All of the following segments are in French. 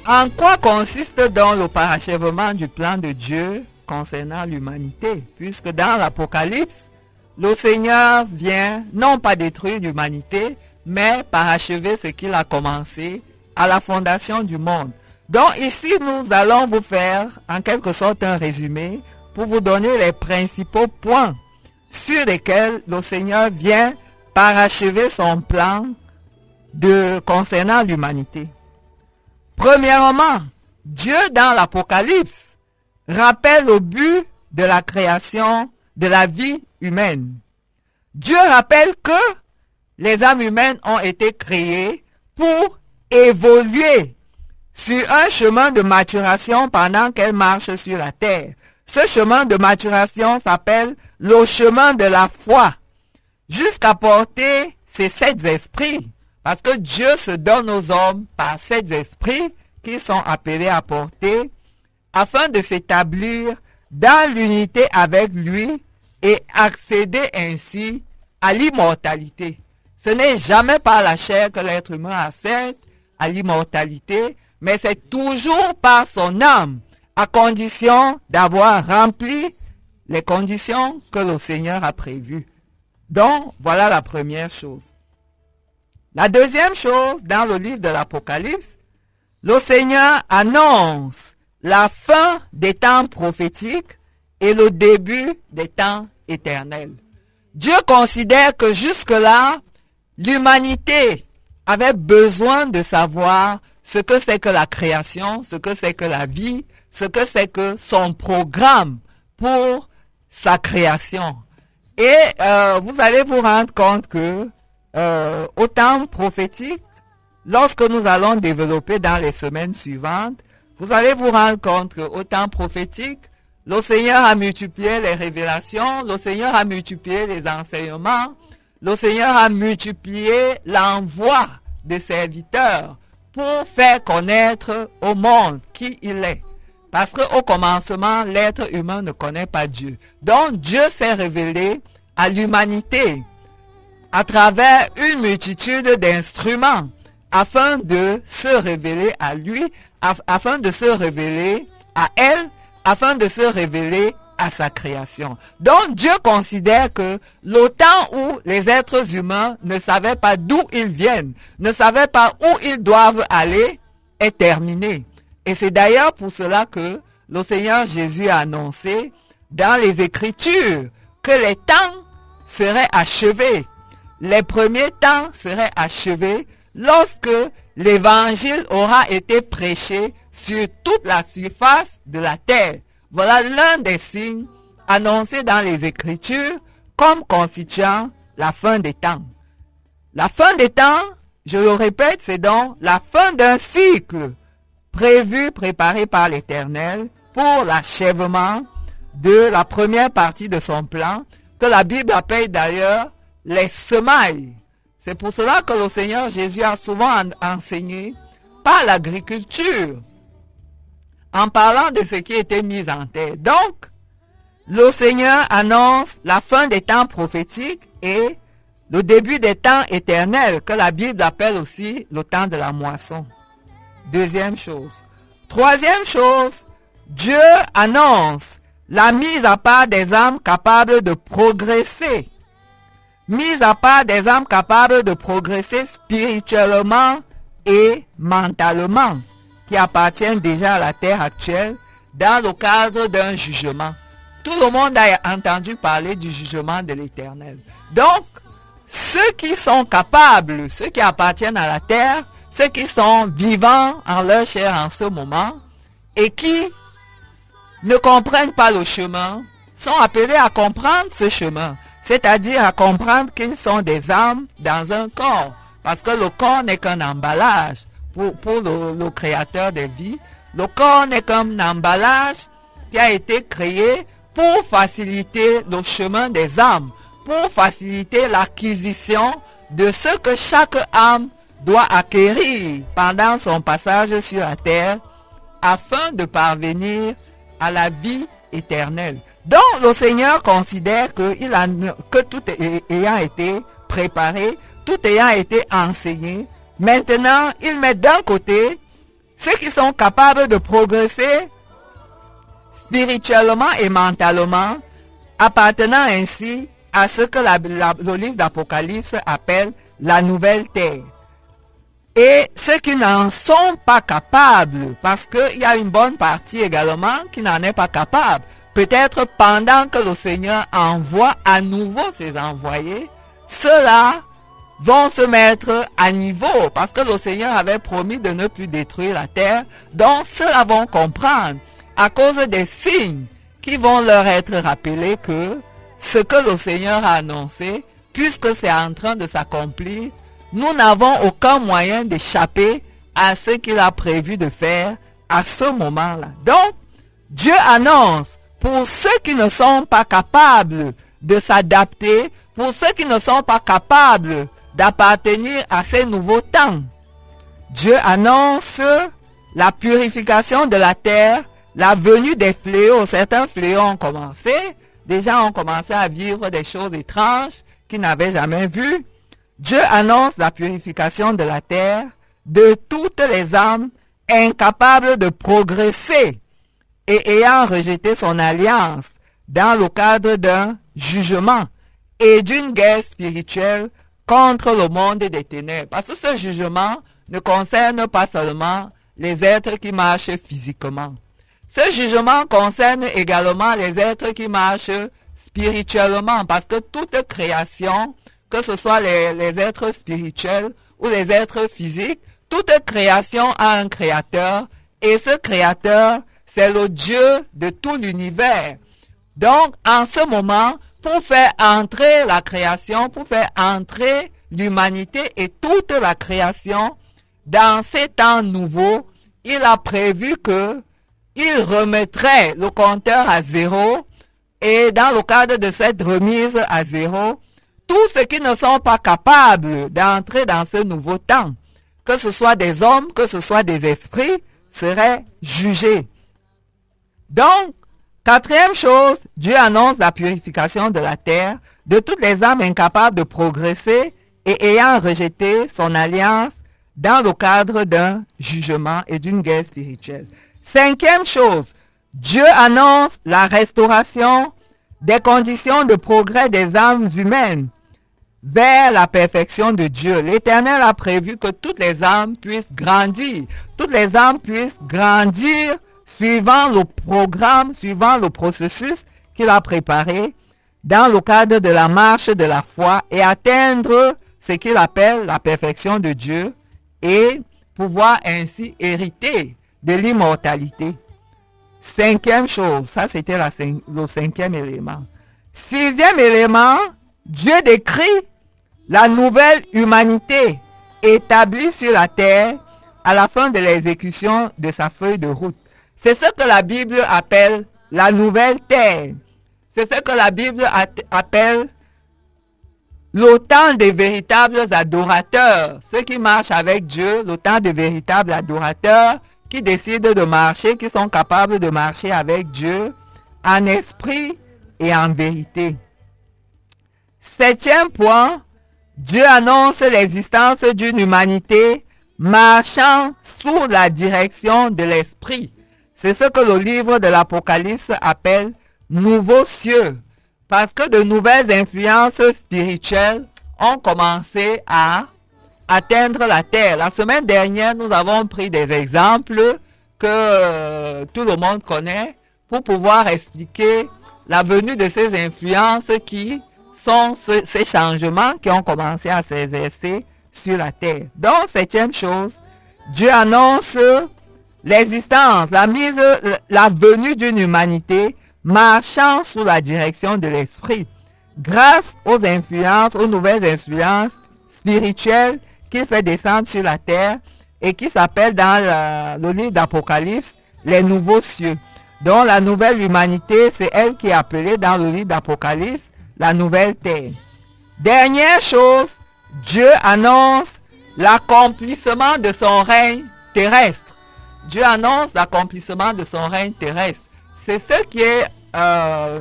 En quoi consiste donc le parachèvement du plan de Dieu concernant l'humanité? Puisque dans l'Apocalypse, le Seigneur vient non pas détruire l'humanité, mais parachever ce qu'il a commencé à la fondation du monde. Donc ici, nous allons vous faire en quelque sorte un résumé pour vous donner les principaux points sur lesquels le Seigneur vient parachever son plan concernant l'humanité. Premièrement, Dieu dans l'Apocalypse rappelle le but de la création de la vie humaine. Dieu rappelle que les âmes humaines ont été créées pour évoluer sur un chemin de maturation pendant qu'elles marchent sur la terre. Ce chemin de maturation s'appelle le chemin de la foi, jusqu'à porter ces 7 esprits. Parce que Dieu se donne aux hommes par 7 esprits qui sont appelés à porter afin de s'établir dans l'unité avec lui et accéder ainsi à l'immortalité. Ce n'est jamais par la chair que l'être humain accède à l'immortalité, mais c'est toujours par son âme, à condition d'avoir rempli les conditions que le Seigneur a prévues. Donc, voilà la première chose. La deuxième chose, dans le livre de l'Apocalypse, le Seigneur annonce la fin des temps prophétiques et le début des temps éternels. Dieu considère que jusque-là, l'humanité avait besoin de savoir ce que c'est que la création, ce que c'est que la vie, ce que c'est que son programme pour sa création. Et vous allez vous rendre compte que au temps prophétique, lorsque nous allons développer dans les semaines suivantes, vous allez vous rendre compte qu'au temps prophétique, le Seigneur a multiplié les révélations, le Seigneur a multiplié les enseignements, le Seigneur a multiplié l'envoi des serviteurs pour faire connaître au monde qui il est. Parce qu'au commencement, l'être humain ne connaît pas Dieu. Donc Dieu s'est révélé à l'humanité à travers une multitude d'instruments afin de se révéler à lui, afin de se révéler à elle, afin de se révéler à sa création. Donc Dieu considère que le temps où les êtres humains ne savaient pas d'où ils viennent, ne savaient pas où ils doivent aller, est terminé. Et c'est d'ailleurs pour cela que le Seigneur Jésus a annoncé dans les Écritures que les temps seraient achevés. Les premiers temps seraient achevés lorsque l'évangile aura été prêché sur toute la surface de la terre. Voilà l'un des signes annoncés dans les Écritures comme constituant la fin des temps. La fin des temps, je le répète, c'est donc la fin d'un cycle préparé par l'Éternel pour l'achèvement de la première partie de son plan, que la Bible appelle d'ailleurs les semailles. C'est pour cela que le Seigneur Jésus a souvent enseigné par l'agriculture, en parlant de ce qui était mis en terre. Donc, le Seigneur annonce la fin des temps prophétiques et le début des temps éternels, que la Bible appelle aussi le temps de la moisson. Deuxième chose. Troisième chose, Dieu annonce la mise à part des âmes capables de progresser. Mise à part des âmes capables de progresser spirituellement et mentalement, qui appartiennent déjà à la terre actuelle, dans le cadre d'un jugement. Tout le monde a entendu parler du jugement de l'Éternel. Donc, ceux qui sont capables, ceux qui appartiennent à la terre, ceux qui sont vivants en leur chair en ce moment, et qui ne comprennent pas le chemin, sont appelés à comprendre ce chemin. C'est-à-dire à comprendre qu'ils sont des âmes dans un corps. Parce que le corps n'est qu'un emballage pour le créateur des vies. Le corps n'est qu'un emballage qui a été créé pour faciliter le chemin des âmes, pour faciliter l'acquisition de ce que chaque âme doit acquérir pendant son passage sur la terre, afin de parvenir à la vie éternelle. Donc le Seigneur considère que tout ayant été préparé, tout ayant été enseigné, maintenant il met d'un côté ceux qui sont capables de progresser spirituellement et mentalement, appartenant ainsi à ce que le livre d'Apocalypse appelle la nouvelle terre. Et ceux qui n'en sont pas capables, parce qu'il y a une bonne partie également qui n'en est pas capable, peut-être pendant que le Seigneur envoie à nouveau ses envoyés, ceux-là vont se mettre à niveau, parce que le Seigneur avait promis de ne plus détruire la terre, donc ceux-là vont comprendre, à cause des signes qui vont leur être rappelés que ce que le Seigneur a annoncé, puisque c'est en train de s'accomplir, nous n'avons aucun moyen d'échapper à ce qu'il a prévu de faire à ce moment-là. Donc, Dieu annonce pour ceux qui ne sont pas capables de s'adapter, pour ceux qui ne sont pas capables d'appartenir à ces nouveaux temps. Dieu annonce la purification de la terre, la venue des fléaux. Certains fléaux ont commencé. Des gens ont commencé à vivre des choses étranges qu'ils n'avaient jamais vues. Dieu annonce la purification de la terre de toutes les âmes incapables de progresser et ayant rejeté son alliance dans le cadre d'un jugement et d'une guerre spirituelle contre le monde des ténèbres. Parce que ce jugement ne concerne pas seulement les êtres qui marchent physiquement. Ce jugement concerne également les êtres qui marchent spirituellement, parce que toute création, que ce soit les êtres spirituels ou les êtres physiques, toute création a un créateur, et ce créateur, c'est le Dieu de tout l'univers. Donc, en ce moment, pour faire entrer la création, pour faire entrer l'humanité et toute la création dans ces temps nouveaux, il a prévu que il remettrait le compteur à zéro, et dans le cadre de cette remise à zéro, tous ceux qui ne sont pas capables d'entrer dans ce nouveau temps, que ce soit des hommes, que ce soit des esprits, seraient jugés. Donc, quatrième chose, Dieu annonce la purification de la terre, de toutes les âmes incapables de progresser et ayant rejeté son alliance dans le cadre d'un jugement et d'une guerre spirituelle. Cinquième chose, Dieu annonce la restauration des conditions de progrès des âmes humaines vers la perfection de Dieu. L'Éternel a prévu que toutes les âmes puissent grandir. Toutes les âmes puissent grandir suivant le programme, suivant le processus qu'il a préparé dans le cadre de la marche de la foi et atteindre ce qu'il appelle la perfection de Dieu et pouvoir ainsi hériter de l'immortalité. Cinquième chose, ça c'était le cinquième élément. Sixième élément, Dieu décrit la nouvelle humanité établie sur la terre à la fin de l'exécution de sa feuille de route. C'est ce que la Bible appelle la nouvelle terre. C'est ce que la Bible appelle le temps des véritables adorateurs. Ceux qui marchent avec Dieu, le temps des véritables adorateurs, qui décident de marcher, qui sont capables de marcher avec Dieu en esprit et en vérité. Septième point, Dieu annonce l'existence d'une humanité marchant sous la direction de l'esprit. C'est ce que le livre de l'Apocalypse appelle nouveaux cieux, parce que de nouvelles influences spirituelles ont commencé à atteindre la terre. La semaine dernière, nous avons pris des exemples que tout le monde connaît pour pouvoir expliquer la venue de ces influences qui sont ces changements qui ont commencé à s'exercer sur la terre. Donc, septième chose, Dieu annonce l'existence, la venue d'une humanité marchant sous la direction de l'esprit, grâce aux influences, aux nouvelles influences spirituelles qu'il fait descendre sur la terre et qui s'appelle dans le livre d'Apocalypse les nouveaux cieux. Donc la nouvelle humanité, c'est elle qui est appelée dans le livre d'Apocalypse la nouvelle terre. Dernière chose, Dieu annonce l'accomplissement de son règne terrestre. Dieu annonce l'accomplissement de son règne terrestre. C'est ce qui est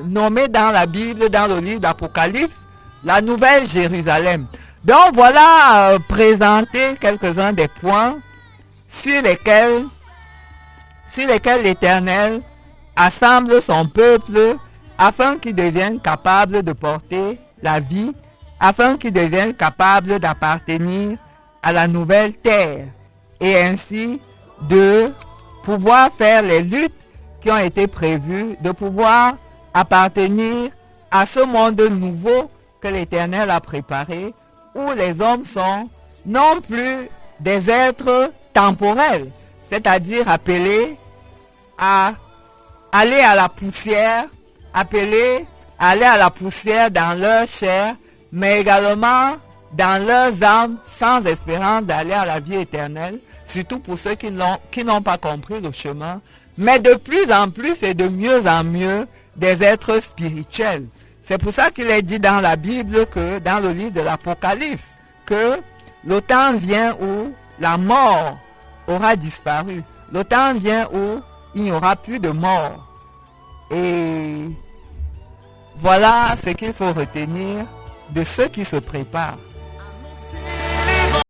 nommé dans la Bible, dans le livre d'Apocalypse, la nouvelle Jérusalem. Donc voilà présenté quelques-uns des points sur lesquels sur lesquels l'Éternel assemble son peuple afin qu'il devienne capable de porter la vie, afin qu'il devienne capable d'appartenir à la nouvelle terre et ainsi de pouvoir faire les luttes qui ont été prévues, de pouvoir appartenir à ce monde nouveau que l'Éternel a préparé, où les hommes sont non plus des êtres temporels, c'est-à-dire appelés à aller à la poussière, appelés à aller à la poussière dans leur chair, mais également dans leurs âmes, sans espérance d'aller à la vie éternelle, surtout pour ceux qui n'ont pas compris le chemin, mais de plus en plus et de mieux en mieux des êtres spirituels. C'est pour ça qu'il est dit dans la Bible, que dans le livre de l'Apocalypse, que le temps vient où la mort aura disparu. Le temps vient où il n'y aura plus de mort. Et voilà ce qu'il faut retenir de ceux qui se préparent.